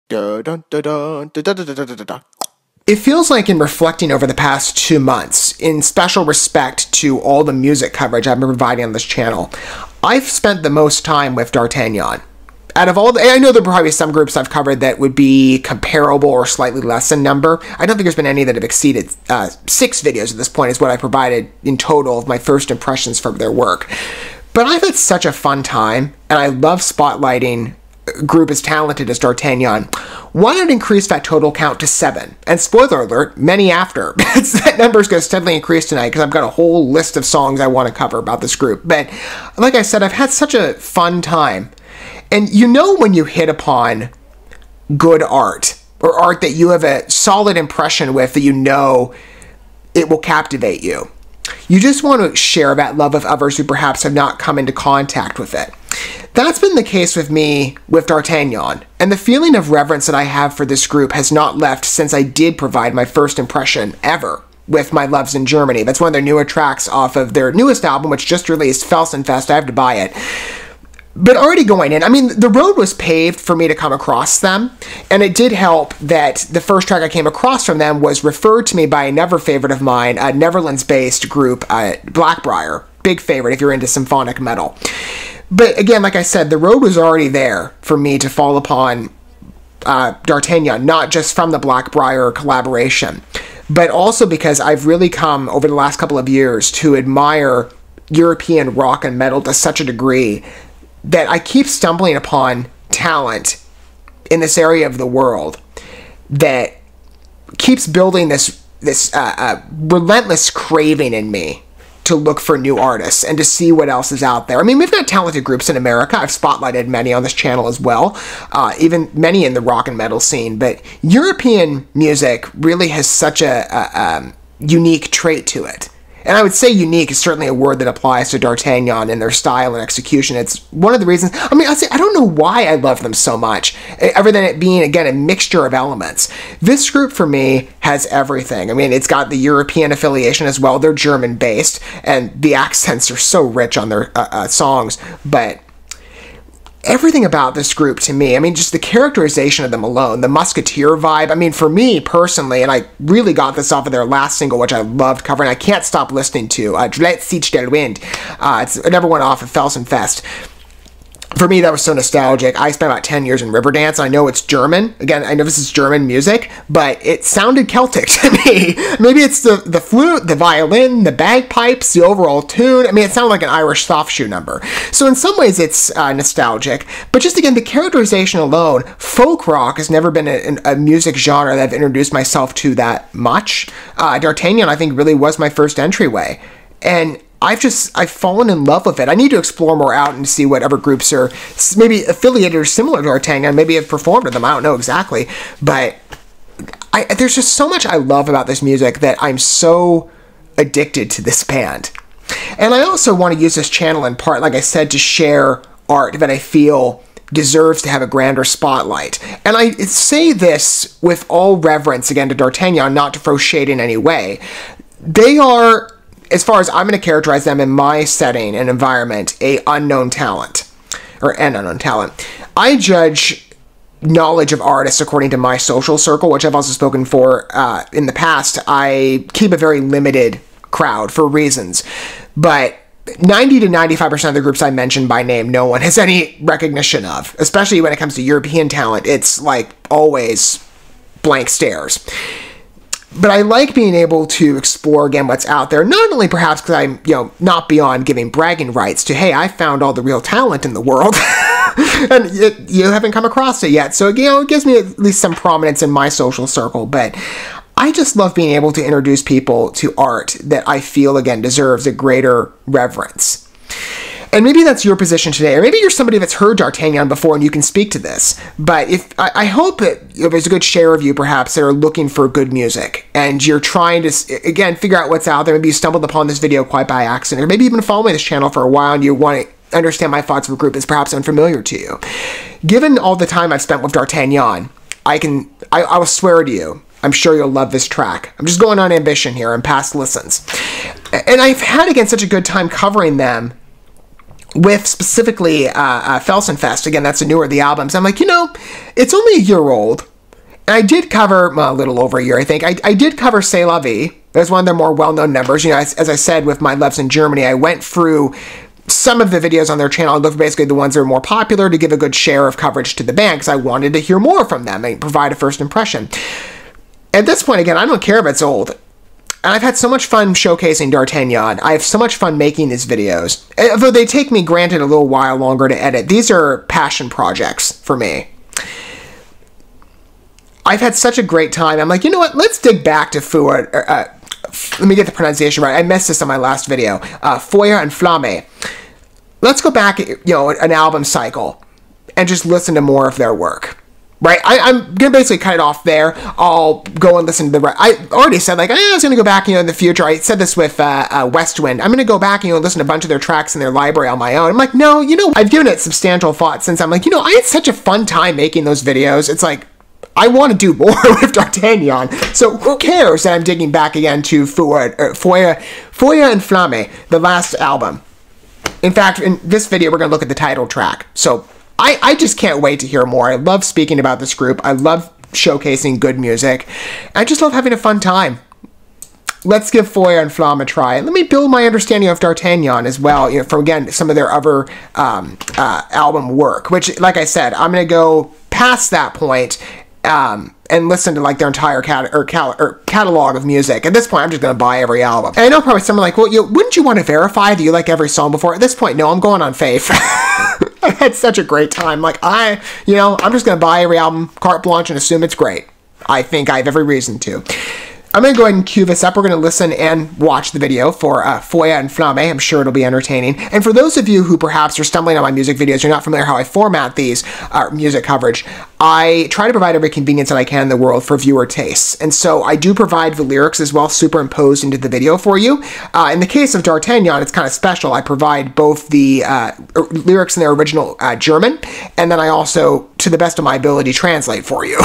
It feels like in reflecting over the past 2 months, in special respect to all the music coverage I've been providing on this channel, I've spent the most time with D'Artagnan. Out of all the, I know there are probably some groups I've covered that would be comparable or slightly less in number. I don't think there's been any that have exceeded 6 videos at this point is what I provided in total of my first impressions from their work. But I've had such a fun time, and I love spotlighting a group as talented as D'Artagnan. Why not increase that total count to 7? And spoiler alert, many after. That number is going to steadily increase tonight because I've got a whole list of songs I want to cover about this group. But like I said, I've had such a fun time. And you know when you hit upon good art, or art that you have a solid impression with, that you know it will captivate you. You just want to share that love with others who perhaps have not come into contact with it. That's been the case with me with D'Artagnan, and the feeling of reverence that I have for this group has not left since I did provide my first impression ever with My Loves in Germany. That's one of their newer tracks off of their newest album, which just released, Felsenfest. I have to buy it. But already going in, I mean, the road was paved for me to come across them, and it did help that the first track I came across from them was referred to me by another favorite of mine, a Netherlands-based group, Blackbriar. Big favorite if you're into symphonic metal. But again, like I said, the road was already there for me to fall upon D'Artagnan, not just from the Blackbriar collaboration, but also because I've really come over the last couple of years to admire European rock and metal to such a degree that I keep stumbling upon talent in this area of the world that keeps building this relentless craving in me to look for new artists and to see what else is out there. I mean, we've got talented groups in America. I've spotlighted many on this channel as well, even many in the rock and metal scene. But European music really has such a unique trait to it. And I would say unique is certainly a word that applies to D'Artagnan and their style and execution. It's one of the reasons, I mean, I don't know why I love them so much, other than it being, again, a mixture of elements. This group, for me, has everything. I mean, it's got the European affiliation as well. They're German-based, and the accents are so rich on their songs, but everything about this group to me, I mean, just the characterization of them alone, the Musketeer vibe, I mean, for me personally, and I really got this off of their last single, which I loved covering, I can't stop listening to, Dret Sicht der Wind. It's another one off of Felsenfest. For me, that was so nostalgic. I spent about 10 years in Riverdance. I know it's German. Again, I know this is German music, but it sounded Celtic to me. Maybe it's the flute, the violin, the bagpipes, the overall tune. I mean, it sounded like an Irish soft shoe number. So in some ways, it's nostalgic. But just again, the characterization alone, folk rock has never been a music genre that I've introduced myself to that much. D'Artagnan, I think, really was my first entryway. And I've fallen in love with it. I need to explore more out and see what other groups are maybe affiliated or similar to D'Artagnan, maybe have performed with them. I don't know exactly. But there's just so much I love about this music that I'm so addicted to this band. And I also want to use this channel in part, like I said, to share art that I feel deserves to have a grander spotlight. And I say this with all reverence, again, to D'Artagnan, not to throw shade in any way. They are, as far as I'm going to characterize them in my setting and environment, an unknown talent. I judge knowledge of artists according to my social circle, which I've also spoken for in the past. I keep a very limited crowd for reasons. But 90 to 95% of the groups I mentioned by name, no one has any recognition of. Especially when it comes to European talent, it's like always blank stares. But I like being able to explore, again, what's out there, not only perhaps because I'm, not beyond giving bragging rights to, hey, I found all the real talent in the world, and you haven't come across it yet. So, it gives me at least some prominence in my social circle, but I just love being able to introduce people to art that I feel, again, deserves a greater reverence. And maybe that's your position today, or maybe you're somebody that's heard D'Artagnan before and you can speak to this. But I hope that there's a good share of you, perhaps, that are looking for good music, and you're trying to, again, figure out what's out there. Maybe you stumbled upon this video quite by accident, or maybe you've been following this channel for a while and you want to understand my thoughts of a group that's perhaps unfamiliar to you. Given all the time I've spent with D'Artagnan, I will swear to you, I'm sure you'll love this track. I'm just going on ambition here and past listens. And I've had, again, such a good time covering them with specifically Felsenfest. Again, that's the newer of the albums. I'm like, you know, it's only a year old. And I did cover, well, a little over a year, I think. I did cover C'est La Vie. That was one of their more well-known numbers. You know, as I said with My Loves in Germany, I went through some of the videos on their channel. I looked for basically the ones that were more popular to give a good share of coverage to the band because I wanted to hear more from them and provide a first impression. At this point, again, I don't care if it's old. And I've had so much fun showcasing D'Artagnan. I have so much fun making these videos. Although they take me, granted, a little while longer to edit. These are passion projects for me. I've had such a great time. I'm like, you know what? Let's dig back to FEUER. Let me get the pronunciation right. I missed this on my last video. FEUER UND FLAMME. Let's go back, you know, an album cycle and just listen to more of their work. Right? I'm going to basically cut it off there. I'll go and listen to the... I already said, like, I was going to go back, you know, in the future. I said this with West Wind. I'm going to go back and, you know, listen to a bunch of their tracks in their library on my own. I'm like, no, you know, I've given it substantial thought since I'm like, you know, I had such a fun time making those videos. It's like, I want to do more with D'Artagnan. So who cares that I'm digging back again to FEUER UND FLAMME, the last album. In fact, in this video, we're going to look at the title track. So I just can't wait to hear more. I love speaking about this group. I love showcasing good music. I just love having a fun time. Let's give FEUER UND FLAMME a try. Let me build my understanding of D'Artagnan as well, you know, from, again, some of their other album work, which, like I said, I'm going to go past that point and listen to like their entire catalog of music. At this point, I'm just going to buy every album. And I know probably someone like, well, wouldn't you want to verify that you like every song before? At this point, no, I'm going on faith. I had such a great time. Like, I'm just going to buy every album, carte blanche, and assume it's great. I think I have every reason to. I'm going to go ahead and cue this up. We're going to listen and watch the video for FEUER UND FLAMME. I'm sure it'll be entertaining. And for those of you who perhaps are stumbling on my music videos, you're not familiar how I format these music coverage, I try to provide every convenience that I can in the world for viewer tastes. And so I do provide the lyrics as well superimposed into the video for you. In the case of D'Artagnan, it's kind of special. I provide both the lyrics in their original German, and then I also, to the best of my ability, translate for you.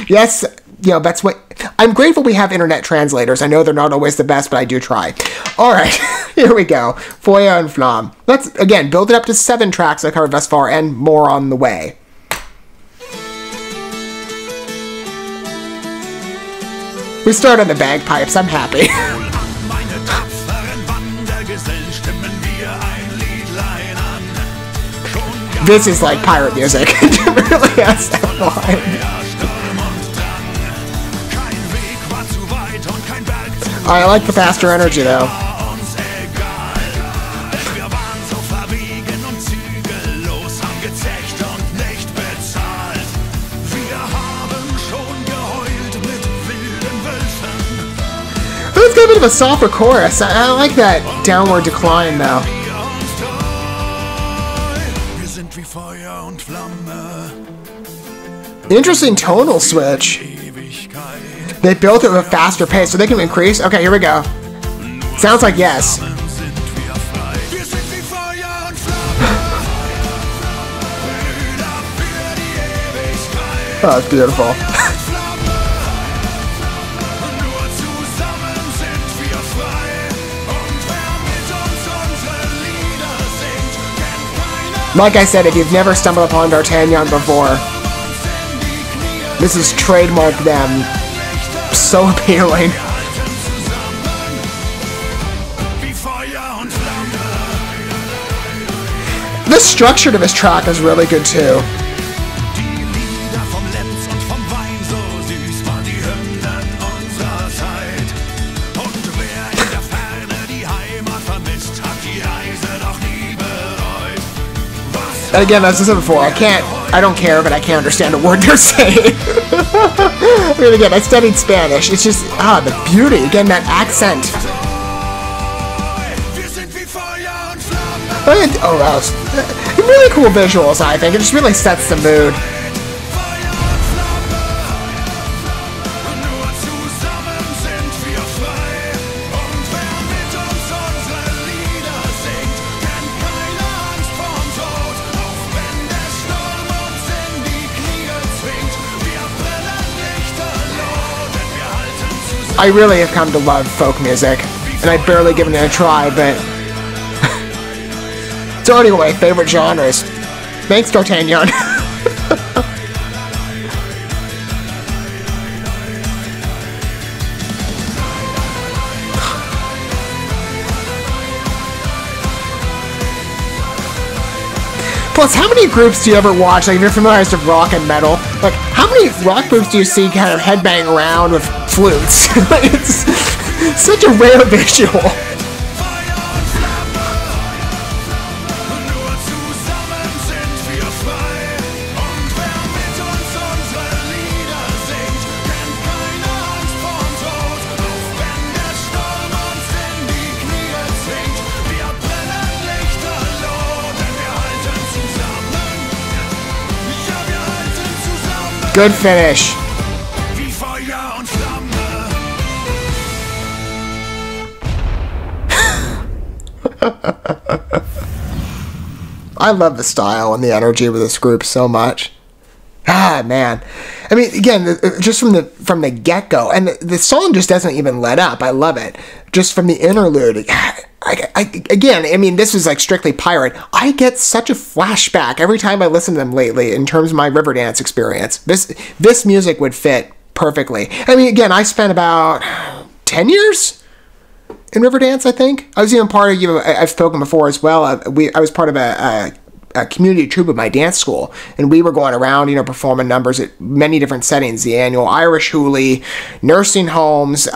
Yes, you know, that's what... I'm grateful we have internet translators. I know they're not always the best, but I do try. All right, here we go. FEUER UND FLAMME. Let's, again, build it up to 7 tracks I covered thus far, and more on the way. We start on the bagpipes. I'm happy. This is like pirate music. It really has that line. I like the faster energy, though. Let's get a bit of a softer chorus. I like that downward decline, though. Interesting tonal switch. They built it with a faster pace, so they can increase. Okay, here we go. Sounds like yes. Oh, it's beautiful. Like I said, if you've never stumbled upon D'Artagnan before, this is trademark them. So appealing. The structure to this track is really good too. And again, as I said before, I don't care, but I can't understand a word they're saying. I mean, again, I studied Spanish. It's just, the beauty. Again, that accent. Oh, wow. Really cool visuals, I think. It just really sets the mood. I really have come to love folk music, and I've barely given it a try, but already one of my favorite genres. Thanks, D'Artagnan. Plus, how many groups do you ever watch? Like, if you're familiarized with rock and metal, like, how many rock groups do you see kind of headbang around with flutes? It's such a rare visual. Good finish. Wie Feuer und Flamme. I love the style and the energy of this group so much. Ah, man. I mean, again, just from the get-go, and the song just doesn't even let up. I love it. Just from the interlude. Again, I mean, this is like strictly pirate. I get such a flashback every time I listen to them lately in terms of my Riverdance experience. This music would fit perfectly. I mean, again, I spent about 10 years in Riverdance, I think. I was even part of, I've spoken before as well. I was part of a community troupe at my dance school, and we were going around, performing numbers at many different settings. The annual Irish Hoolie, nursing homes,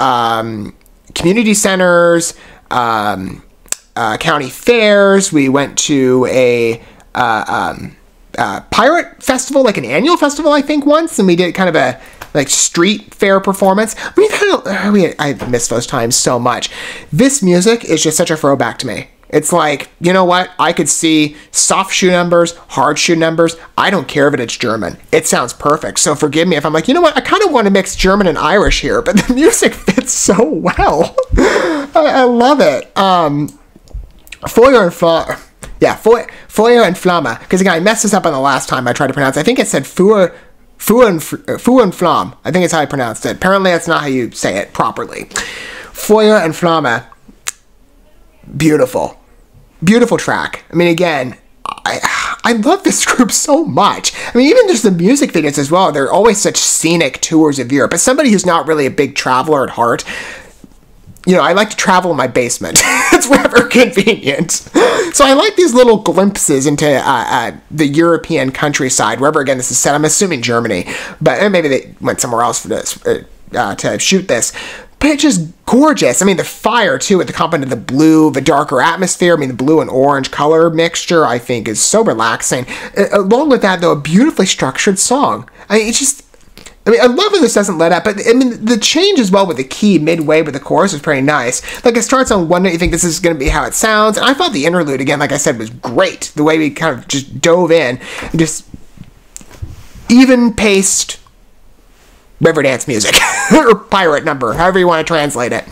community centers, county fairs. We went to a pirate festival, like an annual festival, I think, once, and we did kind of a street fair performance. I miss those times so much. This music is just such a throwback to me. It's like, you know what? I could see soft shoe numbers, hard shoe numbers. I don't care if it's German. It sounds perfect. So forgive me if I'm like, you know what? I kind of want to mix German and Irish here, but the music fits so well. I love it. Feuer und Flamme. Yeah, Feuer und Flamme. Because again, I messed this up on the last time I tried to pronounce it. I think it said Feuer und Flamme. I think it's how I pronounced it. Apparently, that's not how you say it properly. Feuer und Flamme. Beautiful. Beautiful track. I mean, again, I love this group so much. I mean, even just the music videos as well. They're always such scenic tours of Europe. As somebody who's not really a big traveler at heart, I like to travel in my basement. It's wherever convenient. So I like these little glimpses into the European countryside, wherever, again, this is set. I'm assuming Germany, but maybe they went somewhere else for this, to shoot this. But it's just gorgeous. I mean, the fire, too, with the complement of the blue, the darker atmosphere. I mean, the blue and orange color mixture, I think, is so relaxing. Along with that, though, a beautifully structured song. I love when this doesn't let up, but I mean, the change as well with the key midway with the chorus is pretty nice. Like, it starts on one note, you think this is going to be how it sounds, and I thought the interlude, again, like I said, was great. The way we kind of just dove in, and just even-paced Riverdance music, or pirate number, however you want to translate it.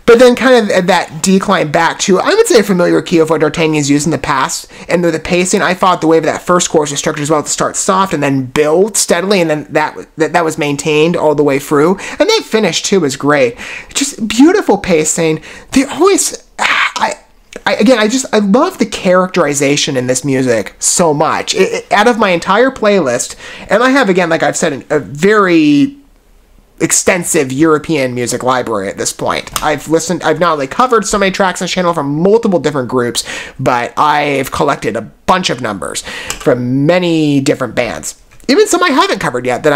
But then kind of that decline back to, I would say, a familiar key of what D'Artagnan's used in the past. And the pacing, I thought the way that first chorus was structured as well, to start soft and then build steadily, and then that was maintained all the way through. And that finish, too, was great. Just beautiful pacing. They always... I love the characterization in this music so much. Out of my entire playlist, and I have, again, like I've said, a very extensive European music library at this point. I've not only covered so many tracks on this channel from multiple different groups, but I've collected a bunch of numbers from many different bands. Even some I haven't covered yet that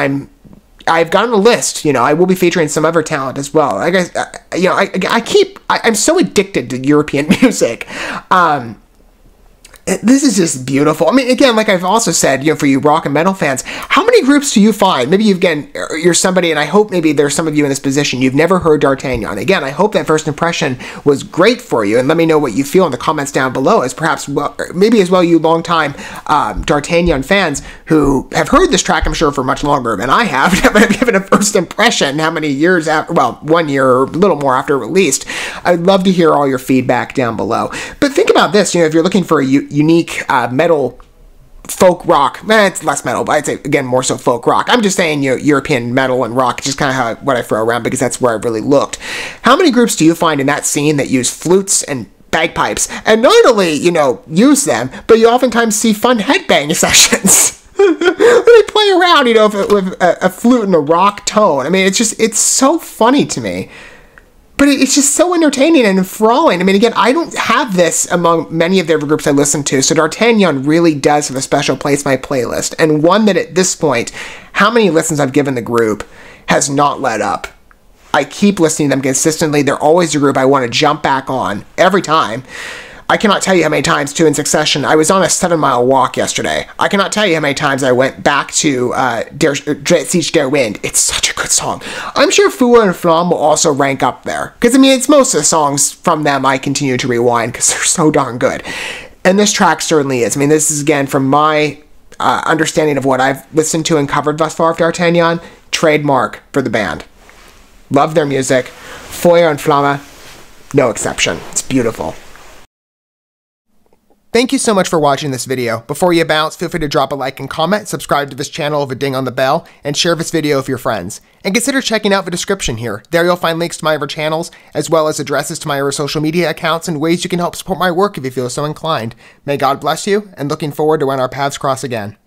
I've got on a list. I will be featuring some other talent as well. I'm so addicted to European music. This is just beautiful. I mean, again, like I've also said, for you rock and metal fans, how many groups do you find? Maybe you're somebody, and I hope maybe there's some of you in this position, you've never heard D'Artagnan. Again, I hope that first impression was great for you, and let me know what you feel in the comments down below, as perhaps, maybe as well, you longtime D'Artagnan fans who have heard this track, I'm sure, for much longer than I have, but have given a first impression how many years after, 1 year or a little more after released. I'd love to hear all your feedback down below. But think about this, if you're looking for a unique metal folk rock, it's less metal, but I'd say, again, more so folk rock. I'm just saying, European metal and rock, just kind of what I throw around, because that's where I really looked. How many groups do you find in that scene that use flutes and bagpipes. And not only, use them, but you oftentimes see fun headbang sessions. They play around, with a flute and a rock tone. I mean, it's so funny to me. But it's just so entertaining and enthralling. I mean, again, I don't have this among many of the other groups I listen to, so D'Artagnan really does have a special place in my playlist, and one that at this point, how many listens I've given the group has not let up. I keep listening to them consistently. They're always a group I want to jump back on every time. I cannot tell you how many times, too, in succession. I was on a 7-mile walk yesterday. I cannot tell you how many times I went back to Siege der Wind. It's such a good song. I'm sure FEUER UND FLAMME will also rank up there. Because, I mean, it's most of the songs from them I continue to rewind because they're so darn good. And this track certainly is. I mean, this is, again, from my understanding of what I've listened to and covered thus far of D'Artagnan, trademark for the band. Love their music. FEUER UND FLAMME, no exception. It's beautiful. Thank you so much for watching this video. Before you bounce, feel free to drop a like and comment, subscribe to this channel with a ding on the bell, and share this video with your friends. And consider checking out the description here. There you'll find links to my other channels, as well as addresses to my other social media accounts and ways you can help support my work if you feel so inclined. May God bless you, and looking forward to when our paths cross again.